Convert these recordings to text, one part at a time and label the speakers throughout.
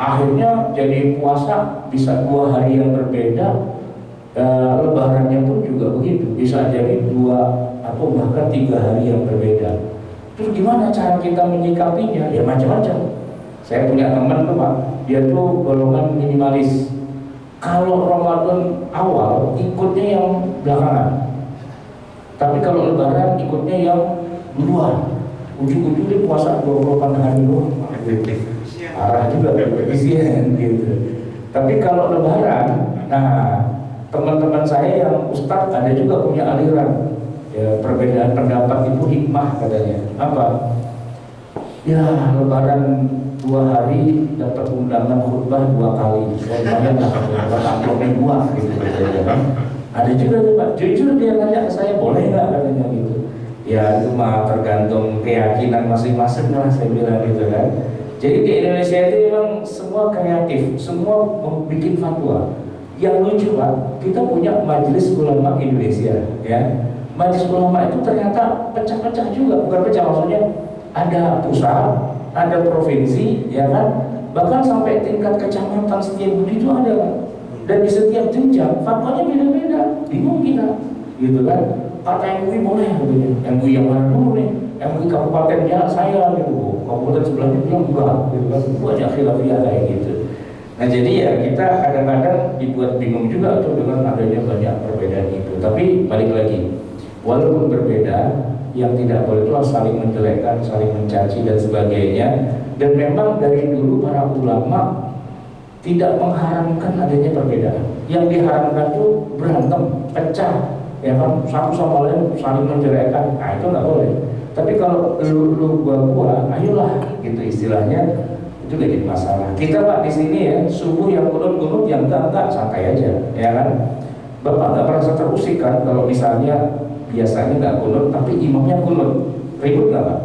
Speaker 1: Akhirnya jadi puasa bisa 2 hari yang berbeda. Lebarannya pun juga begitu, bisa jadi 2 atau bahkan 3 hari yang berbeda. Terus gimana cara kita menyikapinya? Ya macam-macam. Saya punya teman tuh Pak, dia tuh golongan minimalis. Kalau Ramadan awal ikutnya yang belakangan, tapi kalau Lebaran ikutnya yang duluan. Ujung-ujungnya puasa 28 hari doang. Arah juga efisien gitu. Tapi kalau Lebaran, nah teman-teman saya yang ustadz ada juga punya aliran ya, perbedaan pendapat itu hikmah katanya. Apa? Ya Lebaran 2 hari dapat undangan khutbah 2 kali. Saya lah dapat amplopnya 2 gitu katanya. Ada juga tuh Pak, jujur dia nanya ke saya, boleh nggak katanya gitu. Ya itu mah tergantung keyakinan masing-masing lah saya bilang gitu kan. Jadi di Indonesia itu memang semua kreatif, semua bikin fatwa. Yang lucu Pak, kita punya Majelis Ulama Indonesia ya. Majelis Ulama itu ternyata pecah-pecah juga, bukan pecah maksudnya ada pusat, ada provinsi ya kan. Bahkan sampai tingkat kecamatan Setiabudi itu ada kan. Dan di setiap jenjang fatwanya beda-beda. Bingung kita gitu kan. Kata MUI boleh katanya. MUI yang mana dulu nih? MUI kabupatennya saya gitu. Kabupaten sebelahnya bilang enggak gitu kan. Banyak khilafiyah kayak gitu. Nah jadi ya kita kadang-kadang dibuat bingung juga tuh dengan adanya banyak perbedaan itu. Tapi balik lagi, walaupun berbeda, yang tidak boleh itu saling menjelekkan, saling mencaci dan sebagainya. Dan memang dari dulu para ulama tidak mengharamkan adanya perbedaan. Yang diharamkan itu berantem, pecah, ya kan, satu sama lain saling menjelekkan. Nah itu nggak boleh. Tapi kalau lu gua, ayolah gitu istilahnya. Itu jadi masalah. Kita Pak di sini ya, subuh yang kunut yang enggak santai aja, ya kan? Bapak nggak merasa terusik kan kalau misalnya biasanya nggak kunut tapi imamnya kunut, ribut nggak Pak?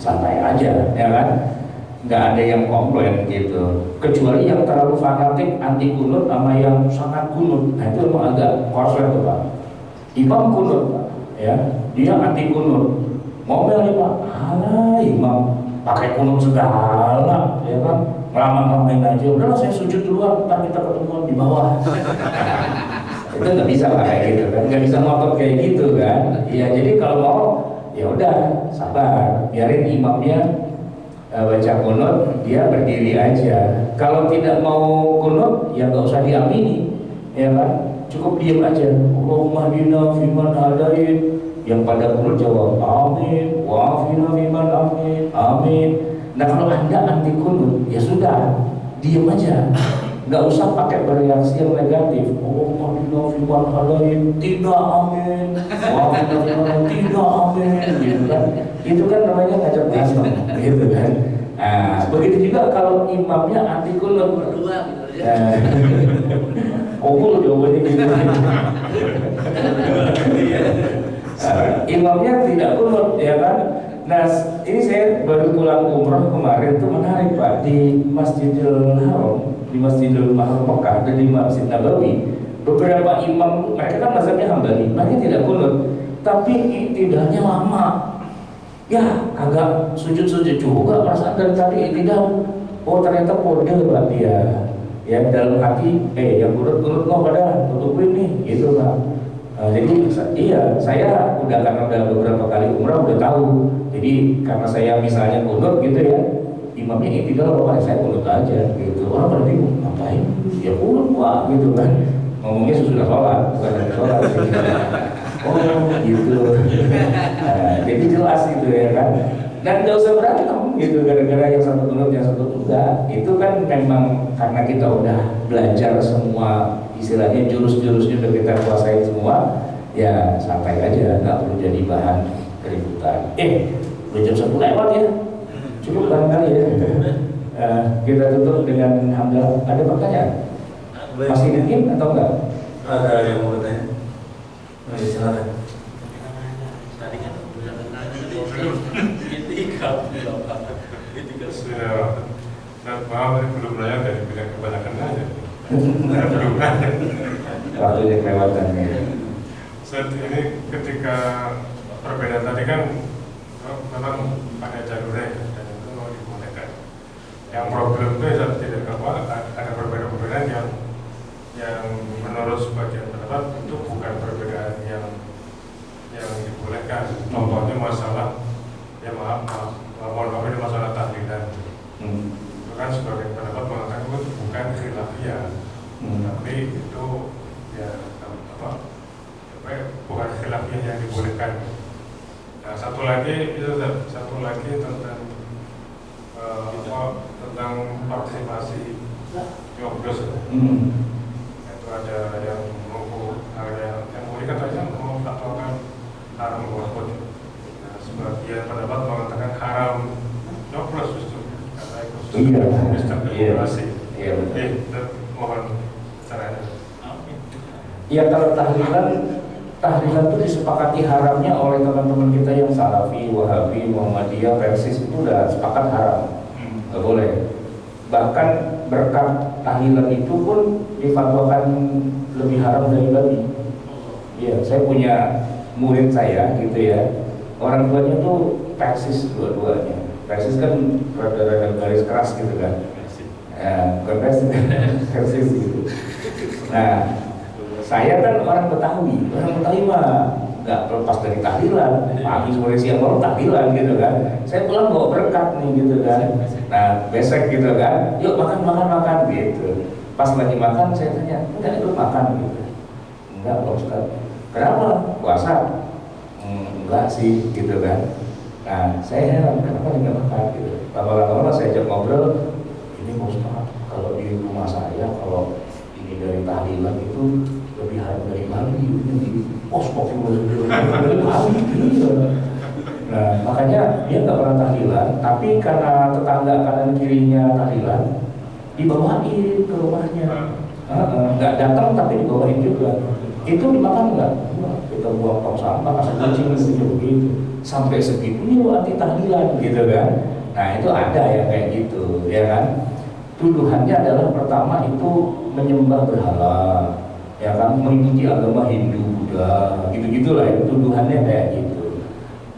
Speaker 1: Santai aja, ya kan? Nggak ada yang komplain gitu. Kecuali yang terlalu fanatik anti kunut sama yang sangat kunut, nah itu memang agak koslet tuh Pak. Imam kunut Pak, ya, dia anti kunut. Ngomel nih Pak, alah imam pakai kunut segala, ya kan, ngelama-ngelamain aja. Udahlah saya sujud duluan, ntar kita ketemuan di bawah. Itu nggak bisa lah kayak gitu kan, nggak bisa ngotot kayak gitu kan. Ya jadi kalau mau, ya udah sabar, biarin imamnya baca kunut, dia berdiri aja. Kalau tidak mau kunut, ya nggak usah diamini, ya kan, cukup diam aja. Allahumma hdina fiman hadait. Yang pada kunut jawab amin, wa'afina fiman amin, amin. Nah kalau anda anti kunut, ya sudah, diam aja, nggak usah pakai bereaksi yang negatif. Allahumma hdina fiman hadait, tidak amin, wa'afina fiman tidak amin, gitu kan. Itu kan namanya ngajak berantem, gitu kan. Nah begitu juga kalau imamnya anti kunut berdua, gitu ya. Jawabannya gitu. Imamnya tidak kunut, ya kan. Nah ini saya baru pulang umroh kemarin tuh menarik Pak, di Masjidil Haram, di Masjidil Haram Mekah dan di Masjid Nabawi beberapa imam mereka kan mazhabnya Hambali, mereka tidak kunut tapi iktidalnya lama. Ya agak sujud-sujud juga perasaan dari tadi iktidal. Oh ternyata kode Pak dia, ya dalam hati yang kunut-kunut mau pada tutupin nih gitu Pak. Jadi iya, saya udah karena udah beberapa kali umrah udah tahu. Jadi karena saya misalnya kunut gitu ya, imamnya iktidal, saya kunut aja gitu. Orang pada bingung, ngapain? Ya kunut Pak gitu kan. Ngomongnya sesudah sholat, bukan dari sholat gitu. Oh gitu. Nah, jadi jelas gitu ya kan. Dan gak usah berantem gitu gara-gara yang satu kunut yang satu enggak. Itu kan memang karena kita udah belajar semua istilahnya jurus-jurusnya udah kita kuasain semua, ya santai aja, nggak perlu jadi bahan keributan. Udah jam 1 lewat ya, cukup barangkali ya. Kita tutup dengan hamdalah. Ada pertanyaan? Masih mungkin atau enggak?
Speaker 2: Ada yang mau bertanya? Masih silakan.
Speaker 3: Maaf, belum nanya dari bidang kebanyakan aja.
Speaker 1: Waktunya kelewatan ya.
Speaker 3: Saat ini ketika perbedaan tadi kan memang ada jalurnya dan itu mau dibolehkan. yang problem itu tidak apa ada perbedaan-perbedaan yang menurut sebagian pendapat itu bukan perbedaan yang dibolehkan. Contohnya masalah ya mohon maaf ini masalah tahlilan. Itu kan sebagian pendapat mengatakan itu bukan khilafiyah, tapi itu ya bukan khilafiyah yang dibolehkan. Nah, satu lagi tentang tentang partisipasi nyoblos. Itu ada yang boleh katanya mengatakan haram golput. Nah, sebagian pendapat mengatakan haram nyoblos justru karena itu sistem demokrasi. Mohon caranya.
Speaker 1: Ya kalau tahlilan itu disepakati haramnya oleh teman-teman kita yang Salafi, Wahabi, Muhammadiyah, Persis itu udah sepakat haram, nggak boleh. Bahkan berkat tahlilan itu pun difatwakan lebih haram dari babi. Ya, saya punya murid saya gitu ya, orang tuanya tuh Persis dua-duanya. Persis kan rada-rada garis keras gitu kan. Ya, bukan Persis gitu. Nah, saya kan orang Betawi mah nggak lepas dari tahlilan, pagi sore siang malam tahlilan gitu kan. Saya pulang bawa berkat nih gitu kan. Nah besek gitu kan, yuk makan gitu. Pas lagi makan saya tanya, enggak ikut makan gitu. Enggak Pak Ustaz. Kenapa? Puasa? Enggak sih gitu kan. Nah saya heran kenapa enggak makan gitu. Lama-lama saya ajak ngobrol, ini Pak Ustaz kalau di rumah saya kalau ini dari tahlilan itu lebih haram dari Bali, ini dari Bali. Nah makanya dia nggak pernah tahlilan, tapi karena tetangga kanan kirinya tahlilan, dibawain ke rumahnya. Nggak datang tapi dibawain juga. Itu dimakan nggak? Kita buang tong sampah, kasih kucing begitu. Sampai segitunya lu anti tahlilan gitu kan? Nah itu ada ya kayak gitu, ya kan? Tuduhannya adalah pertama itu menyembah berhala, ya kan, mengikuti agama Hindu, Buddha, gitu-gitulah itu tuduhannya kayak gitu.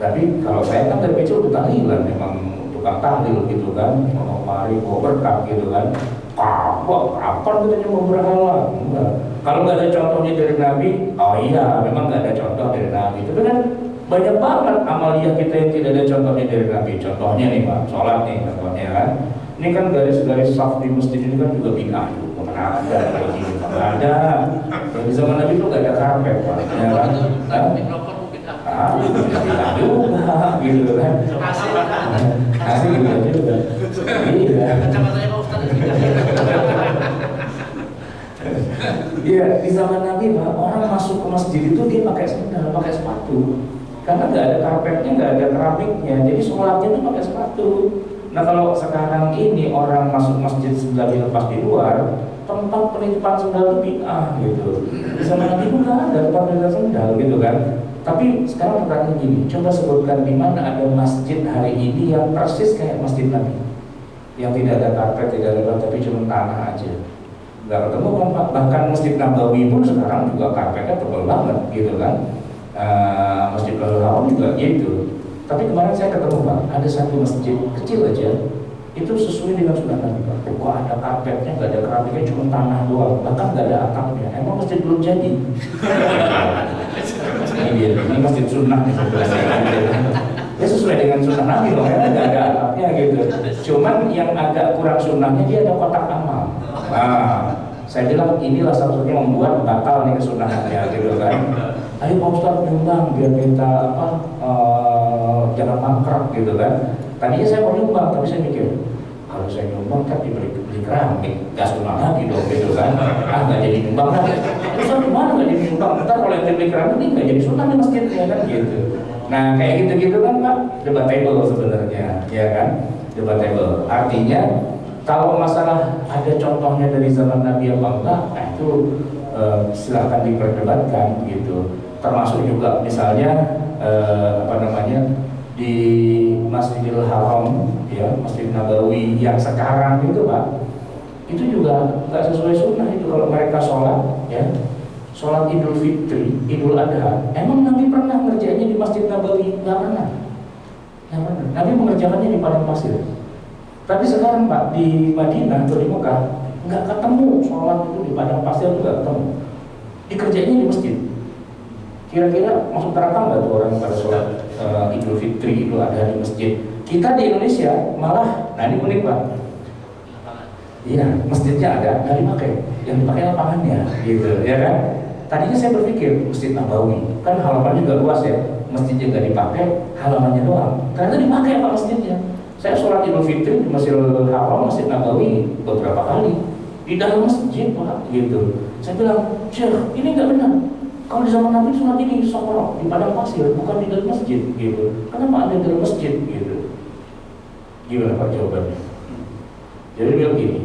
Speaker 1: Tapi kalau saya kan dari kecil udah tahlilan, memang tukang tahlil gitu kan, mau mari bawa berkat gitu kan. Kapan kita nyembah berhala? Enggak. Kalau nggak ada contohnya dari Nabi, oh iya, memang nggak ada contoh dari Nabi. Tapi kan banyak banget amaliyah kita yang tidak ada contohnya dari Nabi. Contohnya nih Pak, sholat nih contohnya kan. Ini kan garis-garis saf di masjid ini kan juga bid'ah. Mana ada kayak gini? Nggak ada. Di zaman Nabi itu nggak ada karpet, Pak. Ya kan? Bid'ah juga, gitu kan? Asli juga. Iya. Iya, di zaman Nabi Pak, orang masuk ke masjid itu dia pakai sandal, pakai sepatu. Karena nggak ada karpetnya, nggak ada keramiknya, jadi sholatnya itu pakai sepatu. Nah kalau sekarang ini orang masuk masjid sendal dilepas di luar, tempat penitipan sendal itu bid'ah gitu. Di zaman Nabi itu nggak ada tempat penitipan sendal gitu kan. Tapi sekarang pertanyaan gini, coba sebutkan di mana ada masjid hari ini yang persis kayak masjid Nabi, yang tidak ada karpet, tidak ada tapi cuma tanah aja. Nggak ketemu kan Pak. Bahkan Masjid Nabawi pun sekarang juga karpetnya tebal banget gitu kan. Masjidil Haram juga gitu. Tapi kemarin saya ketemu Pak, ada satu masjid kecil aja, itu sesuai dengan sunnah Nabi Pak. Kok ada karpetnya, nggak ada keramiknya, cuma tanah doang, bahkan nggak ada atapnya. Emang masjid belum jadi? Ini masjid sunnah nih sebenarnya. Ya sesuai dengan sunnah Nabi loh, ya nggak ada atapnya gitu. Cuman yang agak kurang sunnahnya dia ada kotak amal. Nah, saya bilang inilah satu-satunya membuat batal nih kesunahannya gitu kan. Ayo Pak Ustadz nyumbang biar kita jangan mangkrak gitu kan. Tadinya saya mau nyumbang, tapi saya mikir kalau saya nyumbang kan dibeli keramik, gas sunnah lagi dong gitu kan. Nggak jadi nyumbang kan. Terus gimana nggak jadi nyumbang? Ntar kalau yang dibeli keramik ini nggak jadi sunnah nih masjidnya kan gitu. Nah kayak gitu-gitu kan Pak, debatable sebenarnya, ya kan? Debatable. Artinya kalau masalah ada contohnya dari zaman Nabi apa enggak, nah itu silakan diperdebatkan gitu. Termasuk juga misalnya di Masjidil Haram, ya Masjid Nabawi yang sekarang itu Pak, itu juga nggak sesuai sunnah itu kalau mereka sholat, ya sholat Idul Fitri, Idul Adha. Emang Nabi pernah ngerjainnya di Masjid Nabawi? Nggak pernah. Nabi mengerjakannya di padang pasir. Tapi sekarang Pak, di Madinah atau di Mekah nggak ketemu sholat itu di padang pasir, itu nggak ketemu. Dikerjainnya di masjid. Kira-kira masuk neraka nggak tuh orang pada sholat Idul Fitri itu ada di masjid? Kita di Indonesia malah, nah ini unik Pak. Iya, masjidnya ada, nggak dipakai. Yang dipakai lapangannya, gitu, ya kan? Tadinya saya berpikir Masjid Nabawi, kan halaman juga luas ya. Masjidnya nggak dipakai, halamannya doang. Ternyata dipakai Pak masjidnya. Saya sholat Idul Fitri di Masjidil Haram, Masjid Nabawi beberapa kali di dalam masjid Pak, gitu. Saya bilang, Syekh, ini nggak benar. Kalau di zaman Nabi sholat ini sokorok di padang pasir, bukan di dalam masjid, gitu. Kenapa ada di dalam masjid, gitu? Gimana Pak jawabannya? Jadi bilang gini,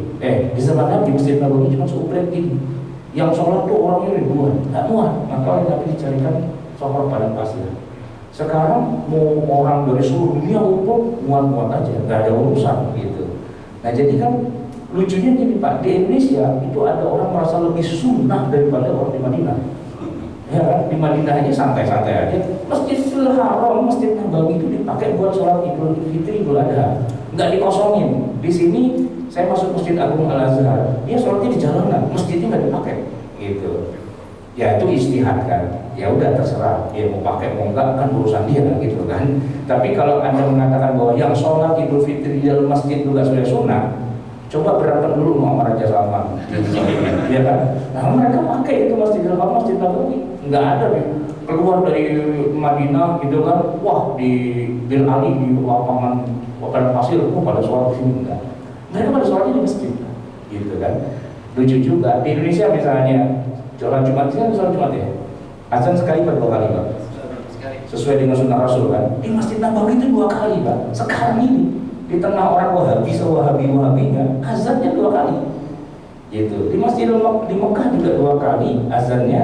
Speaker 1: di zaman Nabi Masjid Nabawi cuma seumplet gini. Yang sholat tuh orangnya ribuan, nggak muat. Maka oleh Nabi dicarikan sokorok padang pasir. Sekarang mau orang dari seluruh dunia kumpul muat-muat aja, nggak ada urusan gitu. Nah jadi kan lucunya gini Pak, di Indonesia itu ada orang merasa lebih sunnah daripada orang di Madinah. Ya kan, di Madinah aja santai-santai aja. Masjidil Haram, Masjid Nabawi itu dipakai buat sholat Idul Fitri, Idul Adha, nggak dikosongin. Di sini saya masuk Masjid Agung Al Azhar, dia sholatnya di jalanan, masjidnya nggak dipakai, gitu. Ya itu istihad kan, ya udah terserah dia mau pakai mau enggak kan urusan dia gitu kan. Tapi kalau Anda mengatakan bahwa yang sholat Idul Fitri di dalam masjid juga sudah sunnah, coba berantem dulu sama Raja Salman, ya kan? Nah mereka pakai itu Masjidil Haram, Masjid Nabawi, nggak ada nih keluar dari Madinah gitu kan, wah di Bir Ali di lapangan padang pasir, pada sholat di sini enggak. Mereka pada sholatnya di masjid, gitu kan? Lucu juga di Indonesia misalnya. Sholat Jumat itu kan sholat Jumat ya? Azan sekali per 2 kali Pak? Sesuai dengan sunnah Rasul kan? Di Masjid Nabawi itu 2 kali Pak. Sekarang ini di tengah orang Wahabi sewahabi-wahabinya azannya 2 kali. Gitu. Di Masjid di Mekah juga 2 kali azannya,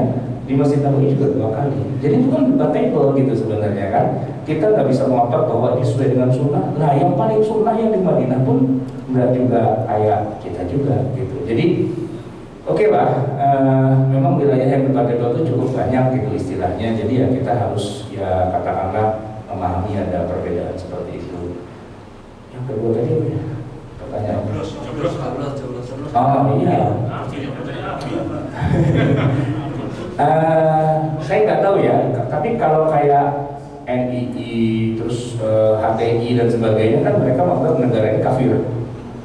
Speaker 1: di Masjid Nabawi juga 2 kali. Jadi itu kan debatable gitu sebenarnya kan? Kita nggak bisa mengotot bahwa sesuai dengan sunnah. Nah yang paling sunnah yang di Madinah pun nggak juga kayak kita juga gitu. Jadi oke Pak, memang wilayah yang debatable itu cukup banyak gitu istilahnya. Jadi ya kita harus ya katakanlah memahami ada perbedaan seperti itu. Yang kedua tadi apa ya? Pertanyaan. Oh iya. Saya nggak tahu ya. Tapi kalau kayak NII terus HTI dan sebagainya kan mereka menganggap negara ini kafir.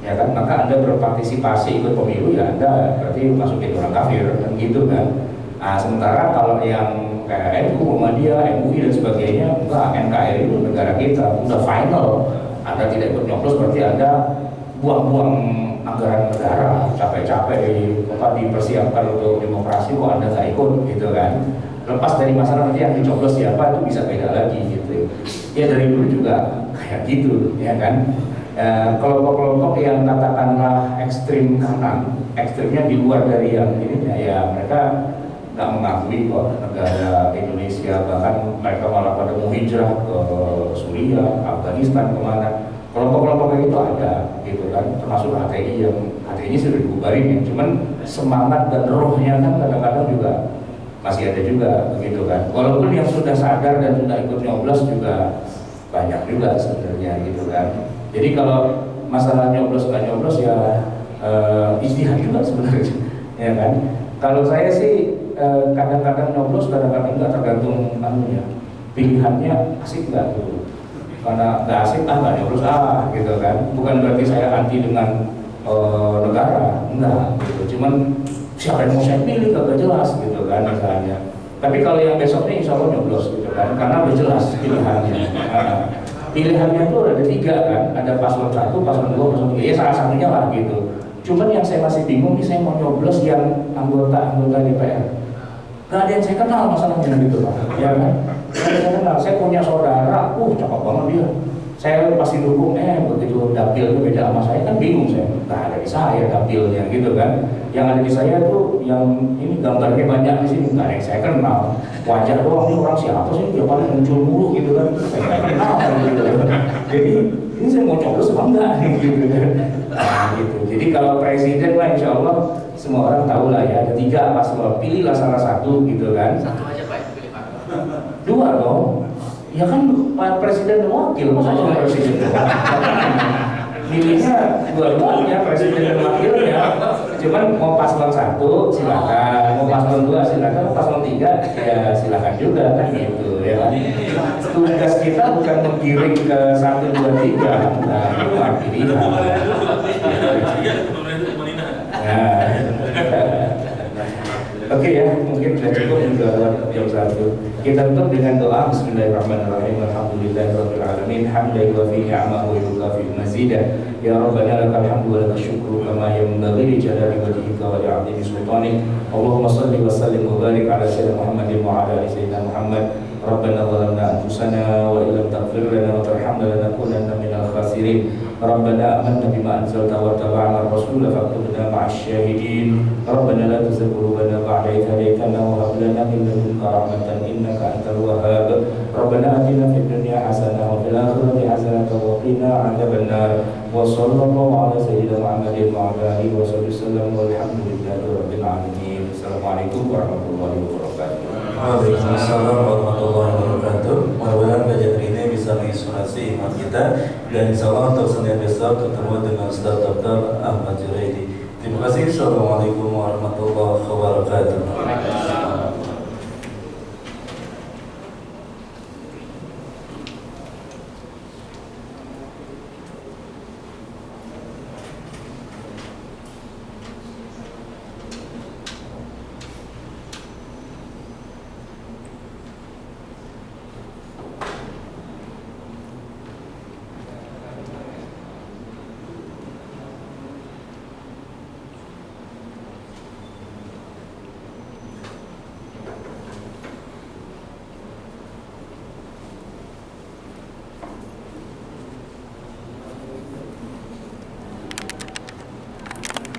Speaker 1: Ya kan, maka Anda berpartisipasi ikut pemilu ya Anda berarti masuk jadi orang kafir kan gitu kan. Nah, sementara kalau yang kayak NU, Muhammadiyah, MUI dan sebagainya, enggak, NKRI itu negara kita udah final. Anda tidak ikut nyoblos berarti Anda buang-buang anggaran negara, capek-capek dipersiapkan untuk demokrasi kok Anda nggak ikut gitu kan. Lepas dari masalah nanti yang dicoblos siapa itu bisa beda lagi gitu. Ya dari dulu juga kayak gitu ya kan. Kelompok-kelompok yang katakanlah ekstrim kanan, ekstrimnya di luar dari yang ini ya mereka nggak mengakui kok negara Indonesia, bahkan mereka malah pada mau hijrah ke Suriah, Afghanistan, kemana. Kelompok-kelompok itu ada gitu kan, termasuk HTI yang HTI-nya sudah dibubarin ya, cuman semangat dan rohnya kan kadang-kadang juga masih ada juga begitu kan. Walaupun yang sudah sadar dan sudah ikut nyoblos juga banyak juga sebenarnya gitu kan. Jadi kalau masalah nyoblos nggak nyoblos ya ijtihad juga sebenarnya, ya kan. Kalau saya sih kadang-kadang nyoblos, kadang-kadang nggak, tergantung anunya, pilihannya asik nggak gitu. Karena nggak asik nggak nyoblos gitu kan. Bukan berarti saya anti dengan negara, enggak gitu. Cuman siapa yang mau saya pilih kagak jelas gitu kan misalnya. Tapi kalau yang besoknya insya Allah nyoblos gitu kan, karena udah jelas pilihannya. Pilihannya itu ada 3 kan, ada paslon 1, paslon 2, paslon 3, ya salah satunya lah gitu. Cuman yang saya masih bingung nih, saya mau nyoblos yang anggota DPR. Gak ada yang saya kenal masalahnya gitu Pak, ya kan? Saya kenal, saya punya saudara, cakep banget dia. Saya pasti dukung, begitu dapilnya beda sama saya kan bingung saya. Gak ada di saya dapilnya gitu kan. Yang ada di saya tuh yang ini gambarnya banyak di sini, gak ada yang saya kenal. Wajah doang, ini orang siapa sih, dia paling muncul mulu gitu kan. Saya gak kenal gitu. Jadi ini saya mau coblos apa enggak gitu kan. Nah, gitu. Jadi kalau presiden lah insya Allah semua orang tahu lah ya, ada 3 paslon, pilihlah salah satu gitu kan.
Speaker 4: Satu aja Pak, pilih Pak.
Speaker 1: 2 dong. Ya kan Pak Presiden dan Wakil, masa cuma Presiden. milihnya dua-duanya, presiden dan wakilnya. Cuman mau paslon 1 silakan, mau paslon 2 silakan, mau paslon 3 ya silakan juga kan gitu ya kan. Tugas kita bukan menggiring ke 1, 2, 3, nah itu mah pilihan. Oke ya, mungkin sudah cukup juga jam 1. Kita tutup dengan doa Bismillahirrahmanirrahim. Alhamdulillahirabbil alamin, hamdan wa fi ni'amahu wa yukafi mazidah. Ya Rabbana lakal hamdu wa lakal syukru kama yanbaghi li jalali wajhika wa li'azimi sultanik. Allahumma shalli wa sallim wa barik ala sayyidina Muhammadin wa ala ali sayyidina Muhammad. Rabbana zalamna anfusana wa illam taghfir lana wa tarhamna lanakunanna minal khasirin. Rabbana amanna bima anzalta wa taba'na ar-rasula faktubna ma'asy syahidin. Rabbana la tuzigh qulubana ba'da idh hadaytana wa hab lana min ladunka rahmatan innaka antal wahhab. Rabbana atina fid dunya hasanah wa fil akhirati hasanah wa qina 'adzabannar. Wa sallallahu ala sayyidina Muhammadin wa ala alihi wa sallam walhamdulillahi rabbil alamin. Assalamualaikum warahmatullahi wabarakatuh.
Speaker 2: Waalaikumsalam warahmatullahi wabarakatuh. Mudah-mudahan kajian ini bisa menginspirasi iman kita, dan insya Allah untuk Senin besok ketemu dengan Ustaz Dr. Ahmad Juraidi. Terima kasih. Assalamualaikum warahmatullahi wabarakatuh.